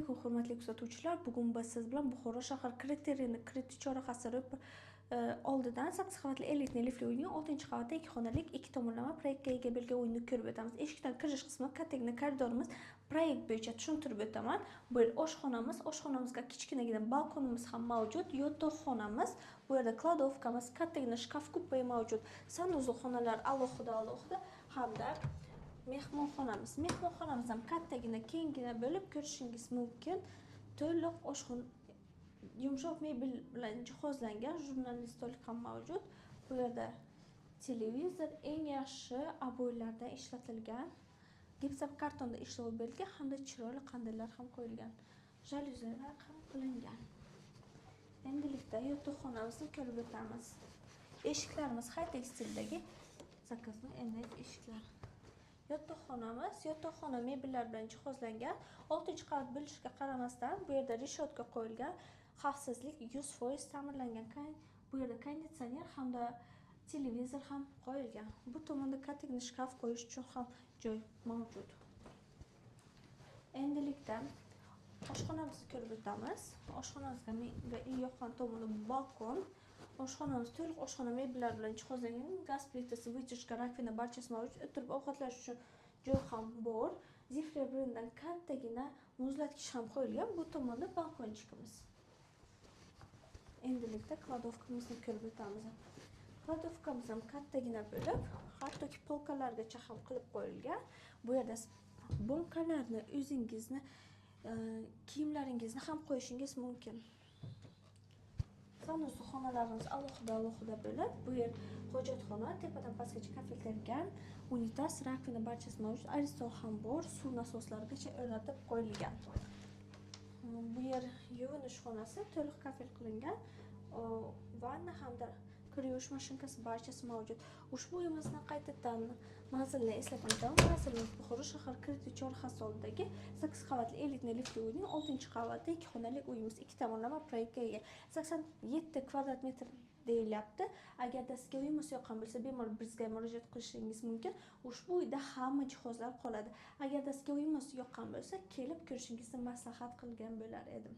Assalomu alaykum hurmatli kuzatuvchilar. Bugun biz siz bilan Buxoro shahar kriterini kredit chorrahasi oldidan 8 qavatli elitli liftli uyning 6-qavatda 2 xonalik 2 tomonlama proyektga ega bo'lgan uyni ko'rib o'tamiz. Eshikdan kirish qismi kattagina koridorimiz, proyekt bo'yicha tushuntirib o'taman. Bu yer oshxonamiz, oshxonamizga kichkinagina balkonimiz ham mavjud, yotoqxonamiz, bu yerda kladovkamiz, kattagina shkaf kuppa mavjud, sanuzi xonalar alohida hamda mehmonxonamiz. Mehmonxonamiz ham kattagina, kengina bo'lib ko'rishingiz mumkin. To'liq oshxona, yumshoq mebel bilan jihozlangan, jurnalist stolik ham mavjud. Bu yerda televizor eng yaxshi aboylardan ishlatilgan, gipsokartonda ishlov berilgan hamda chiroyli qandillar ham qo'yilgan. Jalyuzilar ham qilingan. Endilikda yotoqxonamizni ko'rib o'tamiz. Eshiklarimiz high-tech stildagi zakazning emnet eshiklar. Yotoqxona mebellar bilan jihozlangan. 6-qavat bo'lishiga qaramasdan bu yerda reshotka qo'yilgan, xavfsizlik 100% ta'minlangan. Bu yerda konditsioner hamda televizor ham qo'yilgan. Bu tomonda kattagina shkaf qo'yish uchun ham joy mavjud. Endilikda oshxonamizni ko'rib o'tamiz. Oshxonamizga menga eng yoqqan tomoni balkon. Oshxonamiz to'liq oshxona mebellar bilan jihozlangan. Gaz plitasi, vытяжка, rakvina barchasi mavjud. O'tirib ovqatlanish uchun joy ham bor. Zifre brendan kattagina muzlatgich ham qo'yilgan. Bu tomonda balkonchikimiz. Endilikda kladovkamizni ko'rib o'tamiz. Kladovkamiz ham kattagina bo'lib, hattoki polkalargacha ham qilib qo'yilgan. Bu yerda bomkalarni, o'zingizni kiyimlaringizni ham qo'yishingiz mumkin. Sanusi xonalarimiz alohida bo'lib, bu yer hojatxona, tepadan pastgacha kafellangan, unitaz, rakvina barchasi mavjud, aristol ham bor, suv nasoslarigacha o'rnatib qo'yilgan. Bu yer yuvinish xonasi, to'liq kafel qilingan, vanna hamda kir yuvish mashinkasi barchasi mavjud. Ushbu uyimizni qaytadan manzilni eslab o'taman. Manzilimiz Buxoro shahar kredit chorrahasi oldidagi 8 qavatli elitli liftli uyning 6-qavatda 2 xonalik uyimiz, 2 tomonlama proyektga ega. 87 kvadrat metr deyilyapti. Agarda sizga uyimiz yoqqan bo'lsa, bemalol bizga murojaat qilishingiz mumkin. Ushbu uyda hamma jihozlar qoladi. Agarda sizga uyimiz yoqqan bo'lsa, kelib ko'rishingizni maslahat qilgan bo'lar edim.